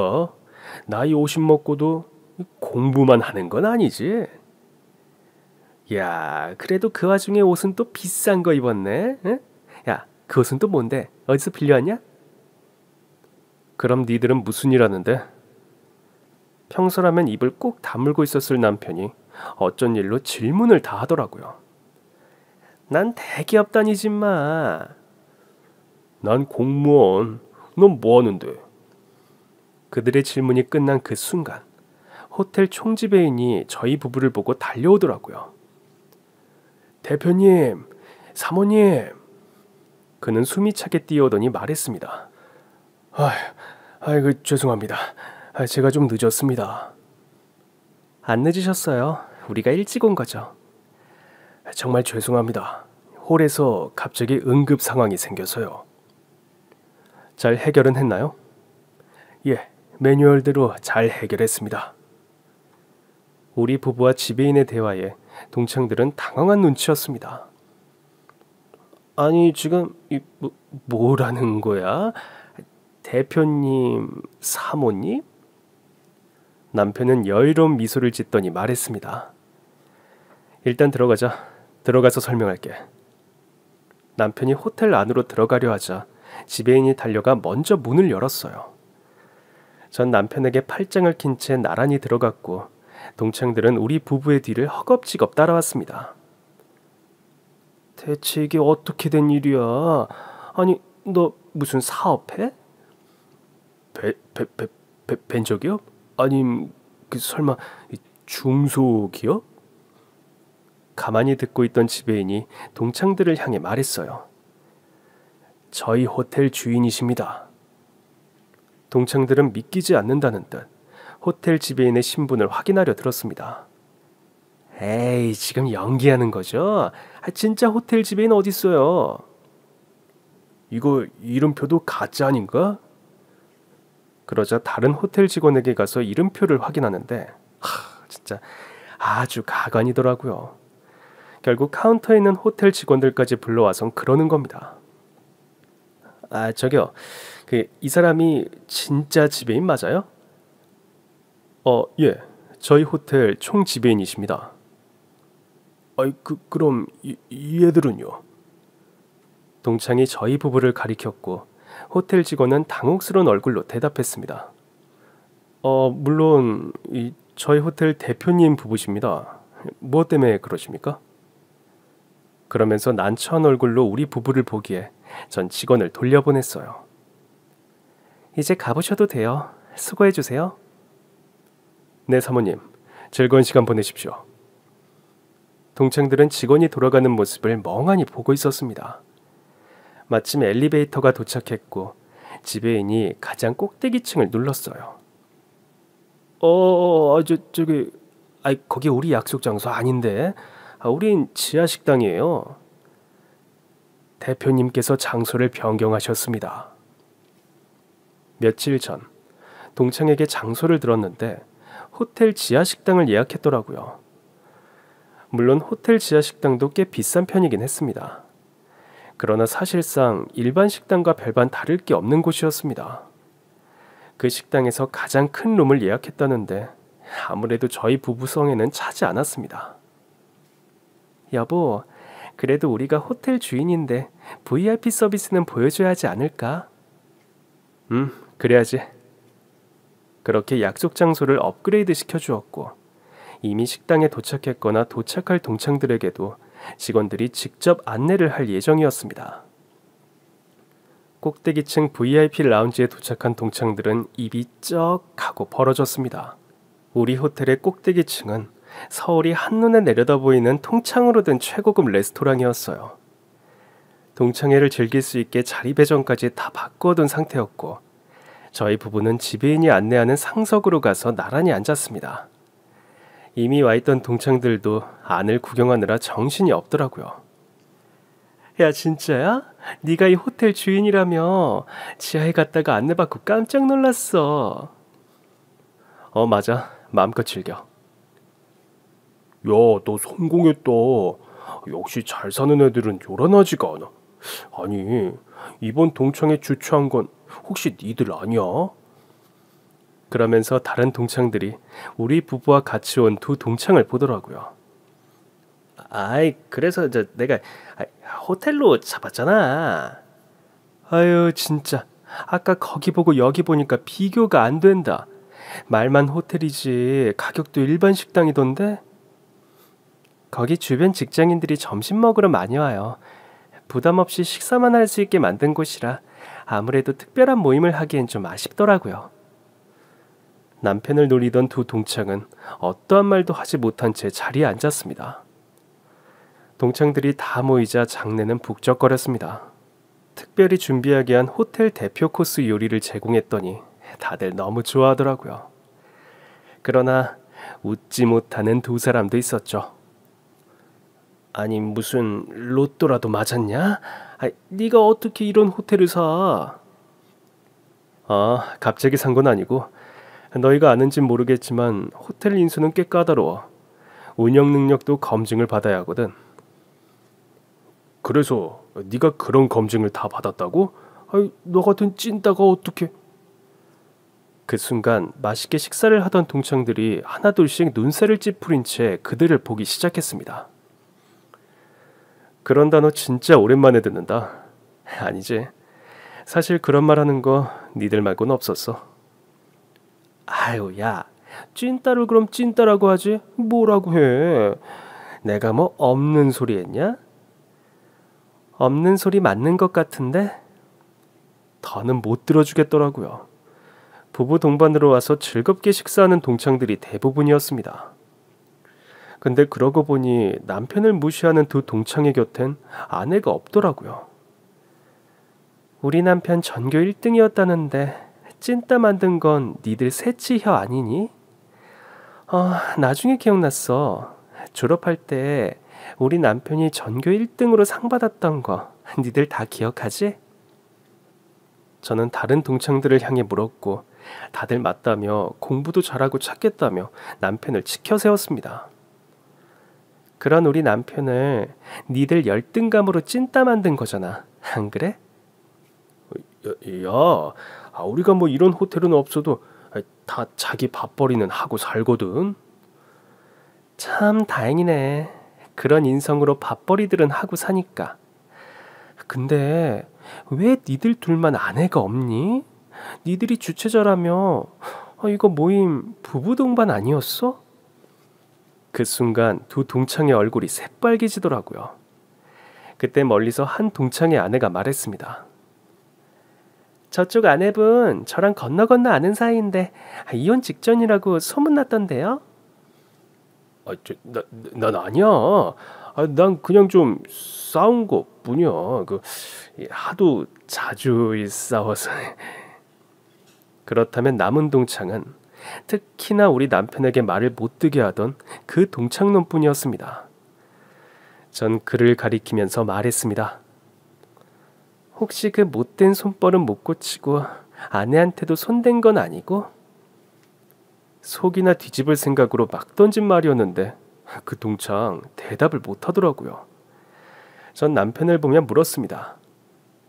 나이 50 먹고도 공부만 하는 건 아니지. 야, 그래도 그 와중에 옷은 또 비싼 거 입었네. 응? 야, 그 옷은 또 뭔데? 어디서 빌려왔냐? 그럼 니들은 무슨 일 하는데? 평소라면 입을 꼭 다물고 있었을 남편이 어쩐 일로 질문을 다 하더라고요. 난 대기업 다니지 마. 난 공무원. 넌 뭐 하는데? 그들의 질문이 끝난 그 순간 호텔 총지배인이 저희 부부를 보고 달려오더라고요. 대표님, 사모님. 그는 숨이 차게 뛰어오더니 말했습니다. 아이고 죄송합니다. 제가 좀 늦었습니다. 안 늦으셨어요. 우리가 일찍 온 거죠. 정말 죄송합니다. 홀에서 갑자기 응급 상황이 생겨서요. 잘 해결은 했나요? 예, 매뉴얼대로 잘 해결했습니다. 우리 부부와 지배인의 대화에 동창들은 당황한 눈치였습니다. 아니 지금 뭐라는 거야? 대표님, 사모님? 남편은 여유로운 미소를 짓더니 말했습니다. 일단 들어가자. 들어가서 설명할게. 남편이 호텔 안으로 들어가려 하자 지배인이 달려가 먼저 문을 열었어요. 전 남편에게 팔짱을 낀 채 나란히 들어갔고 동창들은 우리 부부의 뒤를 허겁지겁 따라왔습니다. 대체 이게 어떻게 된 일이야? 아니, 너 무슨 사업해? 벤처기업? 아님 설마 중소기업? 가만히 듣고 있던 지배인이 동창들을 향해 말했어요. 저희 호텔 주인이십니다. 동창들은 믿기지 않는다는 듯 호텔 지배인의 신분을 확인하려 들었습니다. 에이, 지금 연기하는 거죠? 진짜 호텔 지배인 어딨어요? 이거 이름표도 가짜 아닌가? 그러자 다른 호텔 직원에게 가서 이름표를 확인하는데 진짜 아주 가관이더라고요. 결국 카운터에 있는 호텔 직원들까지 불러와선 그러는 겁니다. 저기요. 이 사람이 진짜 지배인 맞아요? 예. 저희 호텔 총 지배인이십니다. 그럼 이 애들은요? 동창이 저희 부부를 가리켰고 호텔 직원은 당혹스러운 얼굴로 대답했습니다. 물론 저희 호텔 대표님 부부십니다. 무엇 때문에 그러십니까? 그러면서 난처한 얼굴로 우리 부부를 보기에 전 직원을 돌려보냈어요. 이제 가보셔도 돼요. 수고해 주세요. 네, 사모님. 즐거운 시간 보내십시오. 동창들은 직원이 돌아가는 모습을 멍하니 보고 있었습니다. 마침 엘리베이터가 도착했고 지배인이 가장 꼭대기층을 눌렀어요. 저기, 거기 우리 약속 장소 아닌데? 우린 지하 식당이에요. 대표님께서 장소를 변경하셨습니다. 며칠 전 동창에게 장소를 들었는데 호텔 지하 식당을 예약했더라고요. 물론 호텔 지하 식당도 꽤 비싼 편이긴 했습니다. 그러나 사실상 일반 식당과 별반 다를 게 없는 곳이었습니다. 그 식당에서 가장 큰 룸을 예약했다는데 아무래도 저희 부부성에는 차지 않았습니다. 여보, 그래도 우리가 호텔 주인인데 VIP 서비스는 보여줘야 하지 않을까? 그래야지. 그렇게 약속 장소를 업그레이드 시켜주었고 이미 식당에 도착했거나 도착할 동창들에게도 직원들이 직접 안내를 할 예정이었습니다. 꼭대기층 VIP 라운지에 도착한 동창들은 입이 쩍 하고 벌어졌습니다. 우리 호텔의 꼭대기층은 서울이 한눈에 내려다 보이는 통창으로 된 최고급 레스토랑이었어요. 동창회를 즐길 수 있게 자리 배정까지 다 바꾸어둔 상태였고 저희 부부는 지배인이 안내하는 상석으로 가서 나란히 앉았습니다. 이미 와있던 동창들도 안을 구경하느라 정신이 없더라고요. 야, 진짜야? 네가 이 호텔 주인이라며? 지하에 갔다가 안내받고 깜짝 놀랐어. 맞아. 마음껏 즐겨. 야, 너 성공했다. 역시 잘 사는 애들은 요란하지가 않아. 아니, 이번 동창회 주최한 건 혹시 니들 아니야? 그러면서 다른 동창들이 우리 부부와 같이 온 두 동창을 보더라고요. 그래서 내가 호텔로 잡았잖아. 아유, 진짜. 아까 거기 보고 여기 보니까 비교가 안 된다. 말만 호텔이지 가격도 일반 식당이던데? 거기 주변 직장인들이 점심 먹으러 많이 와요. 부담 없이 식사만 할 수 있게 만든 곳이라 아무래도 특별한 모임을 하기엔 좀 아쉽더라고요. 남편을 놀리던 두 동창은 어떠한 말도 하지 못한 채 자리에 앉았습니다. 동창들이 다 모이자 장내는 북적거렸습니다. 특별히 준비하게 한 호텔 대표 코스 요리를 제공했더니 다들 너무 좋아하더라고요. 그러나 웃지 못하는 두 사람도 있었죠. 아니, 무슨 로또라도 맞았냐? 네가 어떻게 이런 호텔을 사? 갑자기 산 건 아니고 너희가 아는진 모르겠지만 호텔 인수는 꽤 까다로워. 운영 능력도 검증을 받아야 하거든. 그래서 네가 그런 검증을 다 받았다고? 너 같은 찐따가 어떻게? 그 순간 맛있게 식사를 하던 동창들이 하나둘씩 눈살을 찌푸린 채 그들을 보기 시작했습니다. 그런 단어 진짜 오랜만에 듣는다. 아니지. 사실 그런 말 하는 거 니들 말고는 없었어. 아유, 야, 찐따를 그럼 찐따라고 하지 뭐라고 해. 내가 뭐 없는 소리 했냐? 없는 소리 맞는 것 같은데? 더는 못 들어주겠더라고요. 부부 동반으로 와서 즐겁게 식사하는 동창들이 대부분이었습니다. 근데 그러고 보니 남편을 무시하는 두 동창의 곁엔 아내가 없더라고요. 우리 남편 전교 1등이었다는데 찐따 만든 건 니들 셋째 혀 아니니? 나중에 기억났어. 졸업할 때 우리 남편이 전교 1등으로 상 받았던 거 니들 다 기억하지? 저는 다른 동창들을 향해 물었고 다들 맞다며 공부도 잘하고 착했다며 남편을 치켜 세웠습니다. 그런 우리 남편을 니들 열등감으로 찐따 만든 거잖아. 안 그래? 야, 우리가 뭐 이런 호텔은 없어도 다 자기 밥벌이는 하고 살거든. 참 다행이네. 그런 인성으로 밥벌이들은 하고 사니까. 근데 왜 니들 둘만 아내가 없니? 니들이 주최자라며. 이거 모임 부부 동반 아니었어? 그 순간 두 동창의 얼굴이 새빨개지더라고요. 그때 멀리서 한 동창의 아내가 말했습니다. 저쪽 아내분 저랑 건너 건너 아는 사이인데 이혼 직전이라고 소문났던데요? 난 아니야. 난 그냥 좀 싸운 것 뿐이야. 하도 자주 싸워서. 그렇다면 남은 동창은 특히나 우리 남편에게 말을 못 듣게 하던 그 동창놈뿐이었습니다. 전 그를 가리키면서 말했습니다. 혹시 그 못된 손벌은 못 고치고 아내한테도 손댄 건 아니고? 속이나 뒤집을 생각으로 막 던진 말이었는데 그 동창 대답을 못 하더라고요. 전 남편을 보며 물었습니다.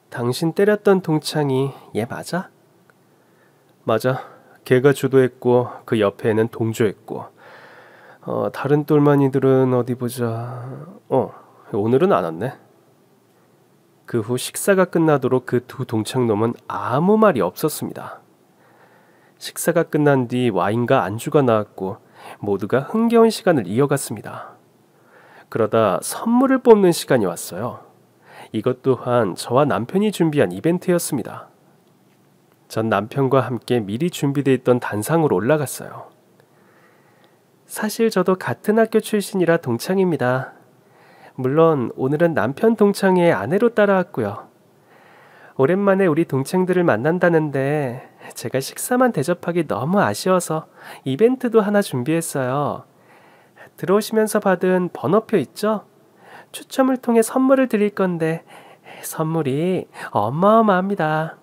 당신 때렸던 동창이 얘 맞아? 맞아. 걔가 주도했고 그 옆에는 동조했고 다른 똘마니들은 어디 보자. 오늘은 안 왔네. 그 후 식사가 끝나도록 그 두 동창놈은 아무 말이 없었습니다. 식사가 끝난 뒤 와인과 안주가 나왔고 모두가 흥겨운 시간을 이어갔습니다. 그러다 선물을 뽑는 시간이 왔어요. 이것 또한 저와 남편이 준비한 이벤트였습니다. 전 남편과 함께 미리 준비되어 있던 단상으로 올라갔어요. 사실 저도 같은 학교 출신이라 동창입니다. 물론 오늘은 남편 동창의 아내로 따라왔고요. 오랜만에 우리 동창들을 만난다는데 제가 식사만 대접하기 너무 아쉬워서 이벤트도 하나 준비했어요. 들어오시면서 받은 번호표 있죠? 추첨을 통해 선물을 드릴 건데 선물이 어마어마합니다.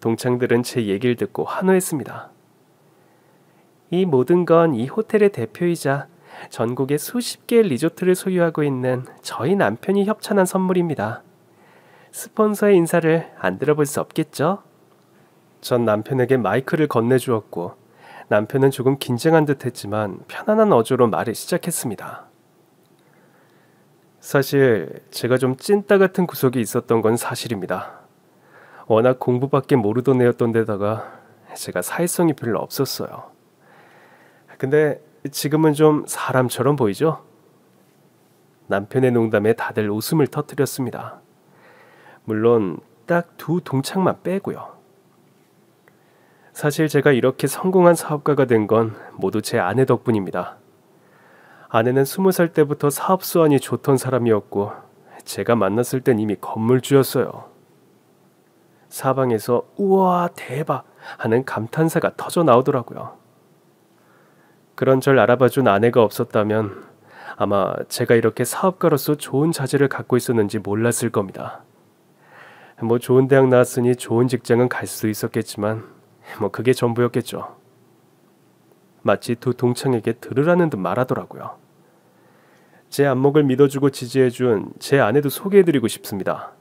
동창들은 제 얘기를 듣고 환호했습니다. 이 모든 건 이 호텔의 대표이자 전국에 수십 개의 리조트를 소유하고 있는 저희 남편이 협찬한 선물입니다. 스폰서의 인사를 안 들어볼 수 없겠죠? 전 남편에게 마이크를 건네주었고 남편은 조금 긴장한 듯 했지만 편안한 어조로 말을 시작했습니다. 사실 제가 좀 찐따 같은 구석이 있었던 건 사실입니다. 워낙 공부밖에 모르던 애였던 데다가 제가 사회성이 별로 없었어요. 근데 지금은 좀 사람처럼 보이죠? 남편의 농담에 다들 웃음을 터뜨렸습니다. 물론 딱 두 동창만 빼고요. 사실 제가 이렇게 성공한 사업가가 된 건 모두 제 아내 덕분입니다. 아내는 20살 때부터 사업 수완이 좋던 사람이었고 제가 만났을 땐 이미 건물주였어요. 사방에서 우와 대박 하는 감탄사가 터져 나오더라고요. 그런 절 알아봐준 아내가 없었다면 아마 제가 이렇게 사업가로서 좋은 자질을 갖고 있었는지 몰랐을 겁니다. 좋은 대학 나왔으니 좋은 직장은 갈 수 있었겠지만 그게 전부였겠죠. 마치 두 동창에게 들으라는 듯 말하더라고요. 제 안목을 믿어주고 지지해준 제 아내도 소개해드리고 싶습니다.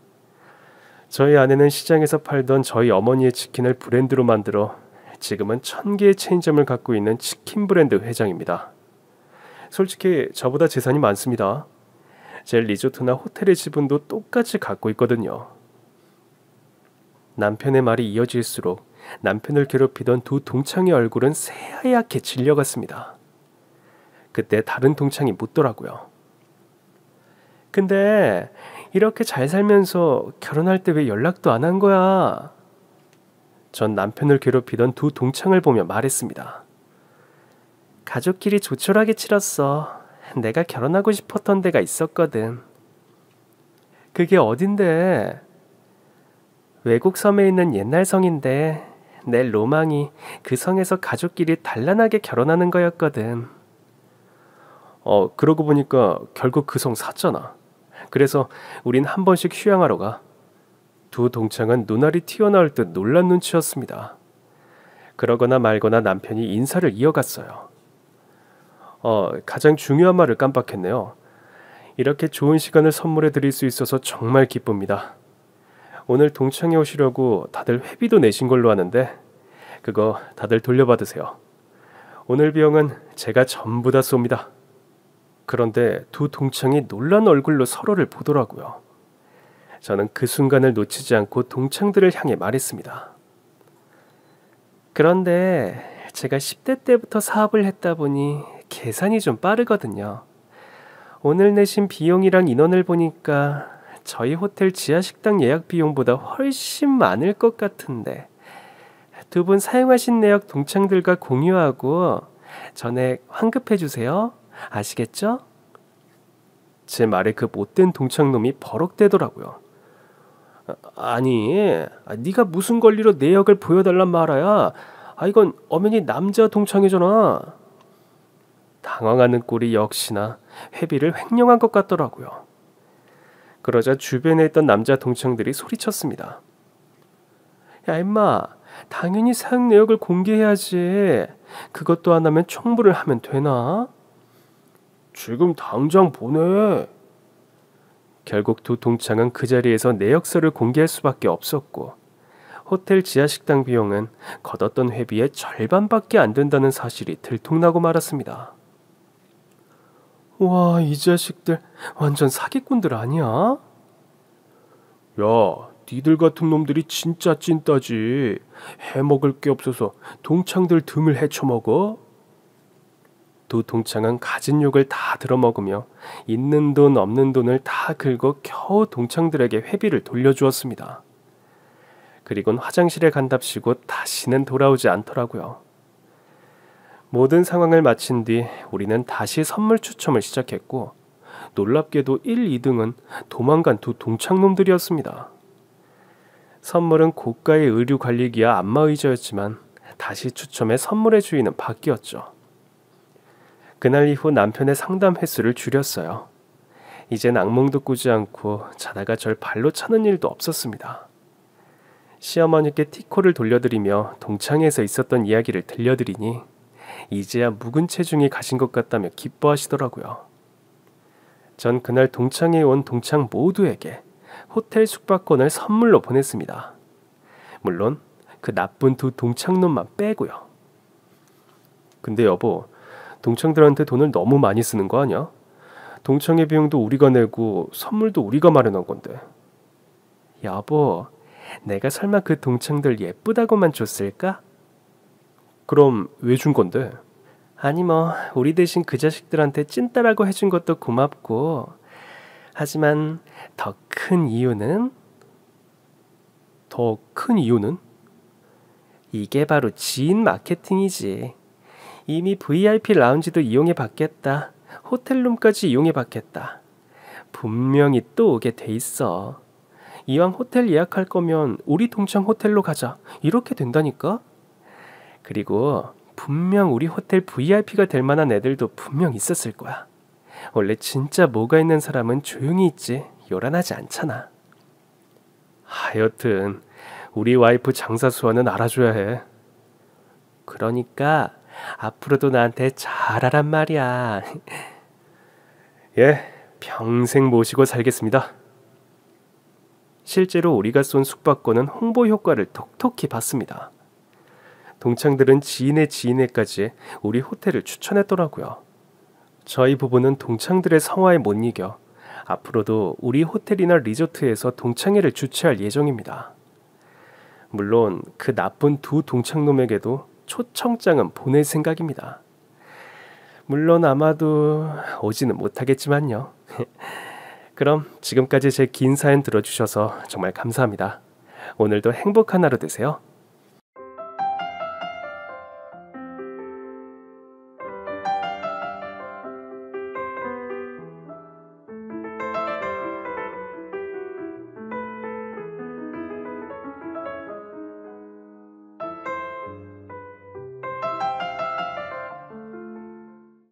저희 아내는 시장에서 팔던 저희 어머니의 치킨을 브랜드로 만들어 지금은 1000개의 체인점을 갖고 있는 치킨 브랜드 회장입니다. 솔직히 저보다 재산이 많습니다. 제 리조트나 호텔의 지분도 똑같이 갖고 있거든요. 남편의 말이 이어질수록 남편을 괴롭히던 두 동창의 얼굴은 새하얗게 질려갔습니다. 그때 다른 동창이 묻더라고요. 근데 이렇게 잘 살면서 결혼할 때 왜 연락도 안 한 거야? 전 남편을 괴롭히던 두 동창을 보며 말했습니다. 가족끼리 조촐하게 치렀어. 내가 결혼하고 싶었던 데가 있었거든. 그게 어딘데? 외국 섬에 있는 옛날 성인데 내 로망이 그 성에서 가족끼리 단란하게 결혼하는 거였거든. 그러고 보니까 결국 그 성 샀잖아. 그래서 우린 한 번씩 휴양하러 가. 두 동창은 눈알이 튀어나올 듯 놀란 눈치였습니다. 그러거나 말거나 남편이 인사를 이어갔어요. 가장 중요한 말을 깜빡했네요. 이렇게 좋은 시간을 선물해 드릴 수 있어서 정말 기쁩니다. 오늘 동창회 오시려고 다들 회비도 내신 걸로 아는데 그거 다들 돌려받으세요. 오늘 비용은 제가 전부 다 쏩니다. 그런데 두 동창이 놀란 얼굴로 서로를 보더라고요. 저는 그 순간을 놓치지 않고 동창들을 향해 말했습니다. 그런데 제가 10대 때부터 사업을 했다 보니 계산이 좀 빠르거든요. 오늘 내신 비용이랑 인원을 보니까 저희 호텔 지하 식당 예약 비용보다 훨씬 많을 것 같은데. 두 분 사용하신 내역 동창들과 공유하고 전액 환급해 주세요. 아시겠죠? 제 말에 그 못된 동창놈이 버럭대더라고요. 아니, 네가 무슨 권리로 내역을 보여달란 말이야? 이건 엄연히 남자 동창이잖아. 당황하는 꼴이 역시나 회비를 횡령한 것 같더라고요. 그러자 주변에 있던 남자 동창들이 소리쳤습니다. 야 임마, 당연히 사용 내역을 공개해야지. 그것도 안 하면 청부를 하면 되나? 지금 당장 보내. 결국 두 동창은 그 자리에서 내역서를 공개할 수밖에 없었고 호텔 지하식당 비용은 걷었던 회비의 절반밖에 안 된다는 사실이 들통나고 말았습니다. 와, 이 자식들 완전 사기꾼들 아니야? 야, 니들 같은 놈들이 진짜 찐따지. 해먹을 게 없어서 동창들 등을 헤쳐먹어? 두 동창은 가진 욕을 다 들어먹으며 있는 돈 없는 돈을 다 긁어 겨우 동창들에게 회비를 돌려주었습니다. 그리곤 화장실에 간답시고 다시는 돌아오지 않더라고요. 모든 상황을 마친 뒤 우리는 다시 선물 추첨을 시작했고 놀랍게도 1, 2등은 도망간 두 동창놈들이었습니다. 선물은 고가의 의류관리기와 안마의자였지만 다시 추첨해 선물의 주인은 바뀌었죠. 그날 이후 남편의 상담 횟수를 줄였어요. 이젠 악몽도 꾸지 않고 자다가 절 발로 차는 일도 없었습니다. 시어머니께 티코를 돌려드리며 동창회에서 있었던 이야기를 들려드리니 이제야 묵은 체중이 가신 것 같다며 기뻐하시더라고요. 전 그날 동창회에 온 동창 모두에게 호텔 숙박권을 선물로 보냈습니다. 물론 그 나쁜 두 동창놈만 빼고요. 근데 여보, 동창들한테 돈을 너무 많이 쓰는 거 아니야? 동창회 비용도 우리가 내고 선물도 우리가 마련한 건데. 여보, 내가 설마 그 동창들 예쁘다고만 줬을까? 그럼 왜 준 건데? 아니 뭐 우리 대신 그 자식들한테 찐따라고 해준 것도 고맙고 하지만 더 큰 이유는? 더 큰 이유는? 이게 바로 지인 마케팅이지. 이미 VIP 라운지도 이용해 받겠다. 호텔룸까지 이용해 받겠다. 분명히 또 오게 돼 있어. 이왕 호텔 예약할 거면 우리 동창 호텔로 가자. 이렇게 된다니까? 그리고 분명 우리 호텔 VIP가 될 만한 애들도 분명 있었을 거야. 원래 진짜 뭐가 있는 사람은 조용히 있지 요란하지 않잖아. 하여튼 우리 와이프 장사수와는 알아줘야 해. 그러니까 앞으로도 나한테 잘하란 말이야. 예, 평생 모시고 살겠습니다. 실제로 우리가 쏜 숙박권은 홍보 효과를 톡톡히 봤습니다. 동창들은 지인의 지인에까지 우리 호텔을 추천했더라고요. 저희 부부는 동창들의 성화에 못 이겨 앞으로도 우리 호텔이나 리조트에서 동창회를 주최할 예정입니다. 물론 그 나쁜 두 동창놈에게도 초청장은 보낼 생각입니다. 물론 아마도 오지는 못하겠지만요. 그럼 지금까지 제 긴 사연 들어주셔서 정말 감사합니다. 오늘도 행복한 하루 되세요.